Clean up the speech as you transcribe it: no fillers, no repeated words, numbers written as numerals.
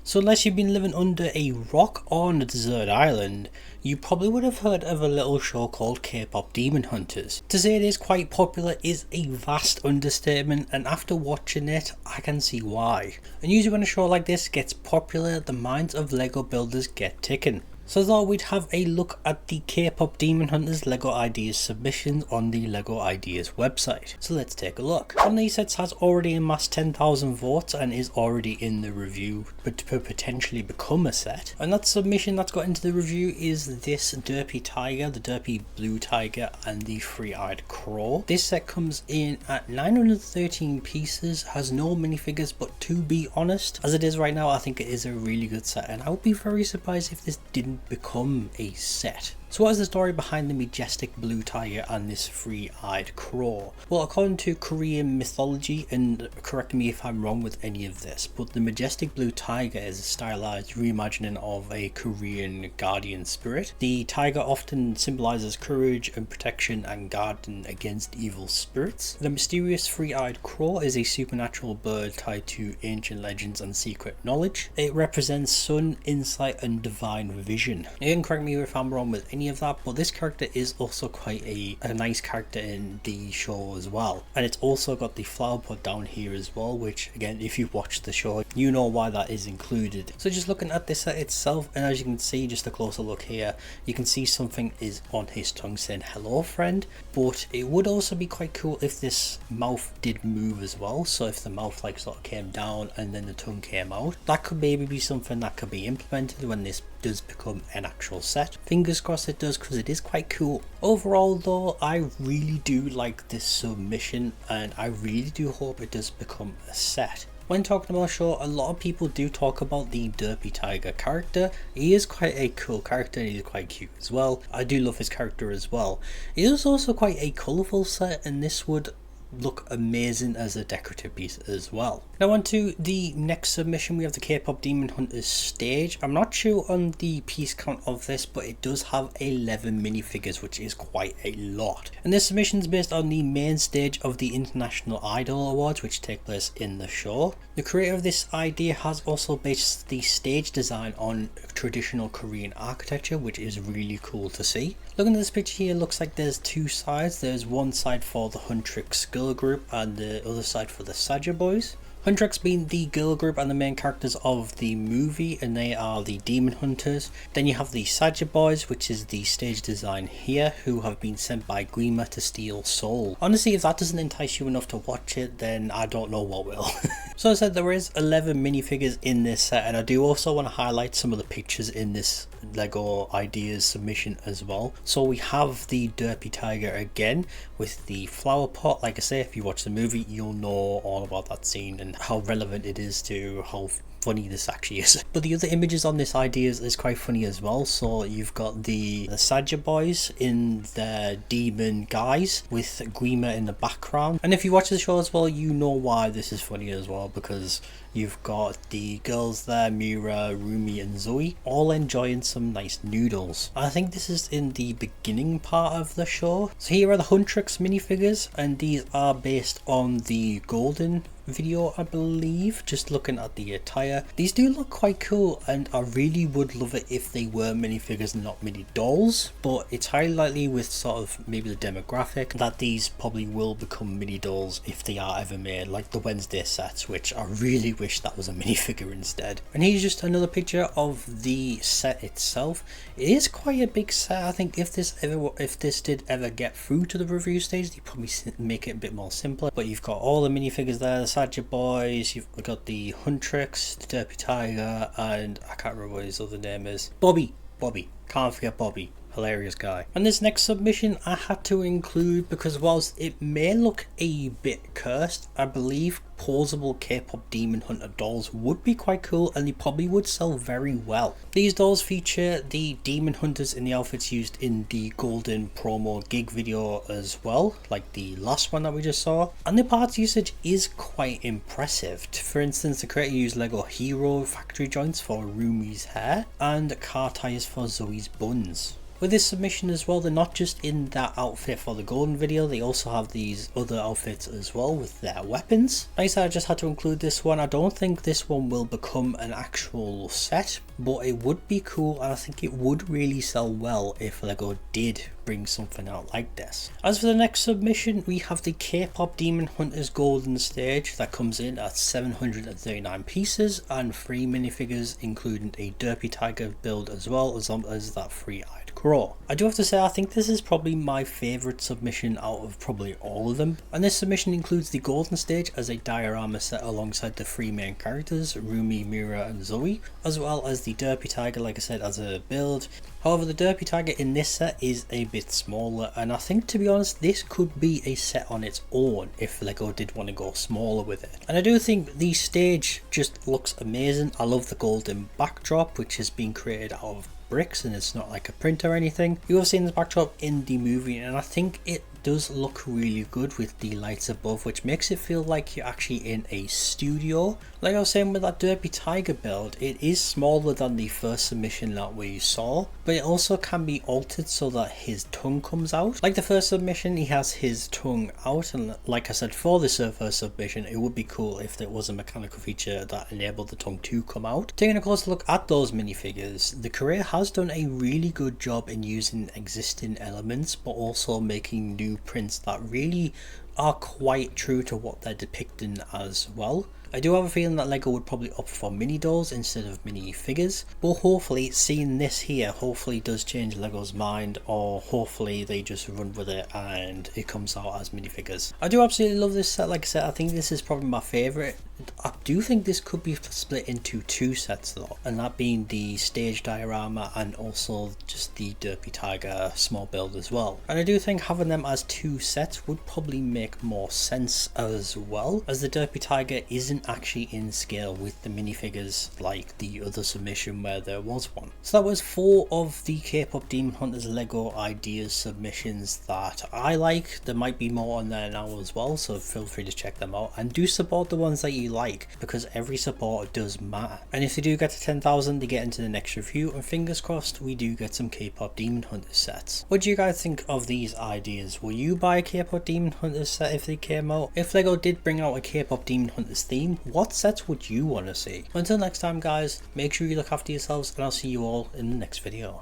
So unless you've been living under a rock or on a desert island, you probably would have heard of a little show called K-pop Demon Hunters. To say it is quite popular is a vast understatement, and after watching it I can see why. And usually when a show like this gets popular, the minds of LEGO builders get ticking. So I thought we'd have a look at the K-pop Demon Hunters LEGO Ideas submissions on the LEGO Ideas website. So let's take a look. One of these sets has already amassed 10,000 votes and is already in the review, but to potentially become a set. And that submission that's got into the review is this Derpy Tiger, the Derpy Blue Tiger and the Three-Eyed Crow. This set comes in at 913 pieces, has no minifigures, but to be honest, as it is right now, I think it is a really good set, and I would be very surprised if this didn't become a set. So what is the story behind the majestic blue tiger and this three-eyed crow? Well, according to Korean mythology, and correct me if I'm wrong with any of this, but the majestic blue tiger is a stylized reimagining of a Korean guardian spirit. The tiger often symbolizes courage and protection and guarding against evil spirits. The mysterious three-eyed crow is a supernatural bird tied to ancient legends and secret knowledge. It represents sun, insight and divine vision. You can correct me if I'm wrong with any of that, but this character is also quite a nice character in the show as well, and it's also got the flower pot down here as well, which again, if you've watched the show, you know why that is included. So just looking at this set itself, and as you can see, just a closer look here, you can see something is on his tongue saying hello friend, but it would also be quite cool if this mouth did move as well. So if the mouth like sort of came down and then the tongue came out, that could maybe be something that could be implemented when this does become an actual set. Fingers crossed it does, because it is quite cool. Overall though, I really do like this submission, and I really do hope it does become a set. When talking about a show, a lot of people do talk about the Derpy Tiger character. He is quite a cool character and he's quite cute as well. I do love his character as well. It is also quite a colourful set, and this would look amazing as a decorative piece as well. Now on to the next submission, we have the K-pop Demon Hunters stage. I'm not sure on the piece count of this, but it does have 11 minifigures, which is quite a lot. And this submission is based on the main stage of the International Idol Awards, which take place in the show. The creator of this idea has also based the stage design on traditional Korean architecture, which is really cool to see. Looking at this picture here, it looks like there's two sides. There's one side for the Huntrix girl group and the other side for the Saja boys. Huntrix being the girl group and the main characters of the movie, and they are the Demon Hunters. Then you have the Saja boys, which is the stage design here, who have been sent by Guima to steal Seoul. Honestly, if that doesn't entice you enough to watch it, then I don't know what will. So as I said, there is 11 minifigures in this set, and I do also want to highlight some of the pictures in this LEGO Ideas submission as well. So we have the Derpy Tiger again with the flower pot. Like I say, if you watch the movie, you'll know all about that scene and how relevant it is to how funny this actually is. But the other images on this Ideas is quite funny as well. So you've got the Saja boys in their demon guise with Guima in the background, and if you watch the show as well, you know why this is funny as well, because you've got the girls there, Mira, Rumi and Zoe, all enjoying some nice noodles. I think this is in the beginning part of the show. So here are the Huntrix minifigures, and these are based on the Golden video, I believe. Just looking at the attire, these do look quite cool, and I really would love it if they were minifigures and not mini dolls, but it's highly likely with sort of maybe the demographic that these probably will become mini dolls if they are ever made, like the Wednesday sets, which I really wish that was a minifigure instead. And here's just another picture of the set itself. It is quite a big set. I think if this did ever get through to the review stage, they probably make it a bit more simpler. But you've got all the minifigures there, the Saja boys, you've got the Huntrix, the Derpy Tiger, and I can't remember what his other name is. Bobby, can't forget Bobby. Hilarious guy. And this next submission I had to include because whilst it may look a bit cursed, I believe posable K-pop Demon Hunter dolls would be quite cool, and they probably would sell very well. These dolls feature the Demon Hunters in the outfits used in the Golden promo gig video as well, like the last one that we just saw, and the parts usage is quite impressive. For instance, the creator used Lego Hero factory joints for Rumi's hair and car tires for Zoe's buns. With this submission as well, they're not just in that outfit for the golden video, they also have these other outfits as well with their weapons. Like I said, I just had to include this one. I don't think this one will become an actual set, but it would be cool, and I think it would really sell well if LEGO did bring something out like this. As for the next submission, we have the K-pop Demon Hunters Golden Stage that comes in at 739 pieces and 3 minifigures, including a Derpy Tiger build as well as that 3-eyed crow. I do have to say, I think this is probably my favourite submission out of probably all of them, and this submission includes the Golden Stage as a diorama set alongside the 3 main characters, Rumi, Mira and Zoe, as well as the Derpy Tiger, like I said, as a build. However, the Derpy Tiger in this set is a bit smaller, and I think, to be honest, this could be a set on its own if LEGO did want to go smaller with it. And I do think the stage just looks amazing. I love the golden backdrop, which has been created out of bricks and it's not like a print or anything. You have seen this backdrop in the movie, and I think it does look really good with the lights above, which makes it feel like you're actually in a studio. Like I was saying with that Derpy Tiger build, it is smaller than the first submission that we saw, but it also can be altered so that his tongue comes out. Like the first submission, he has his tongue out, and like I said, for this first submission, it would be cool if there was a mechanical feature that enabled the tongue to come out. Taking a closer look at those minifigures, the creator has done a really good job in using existing elements, but also making new prints that really are quite true to what they're depicting as well. I do have a feeling that LEGO would probably opt for mini dolls instead of mini figures, but hopefully seeing this here hopefully does change LEGO's mind, or hopefully they just run with it and it comes out as minifigures. I do absolutely love this set. Like I said, I think this is probably my favourite. I do think this could be split into 2 sets though, and that being the stage diorama and also just the Derpy Tiger small build as well. And I do think having them as 2 sets would probably make more sense as well, as the Derpy Tiger isn't actually in scale with the minifigures like the other submission where there was one. So that was 4 of the K-pop Demon Hunters LEGO ideas submissions that I like. There might be more on there now as well, so feel free to check them out, and do support the ones that you like, because every support does matter. And if they do get to 10,000, they get into the next review, and fingers crossed we do get some K-pop Demon Hunters sets. What do you guys think of these ideas? Will you buy a K-pop Demon Hunters set if they came out? If LEGO did bring out a K-pop Demon Hunters theme, what sets would you want to see? Until next time guys, make sure you look after yourselves, and I'll see you all in the next video.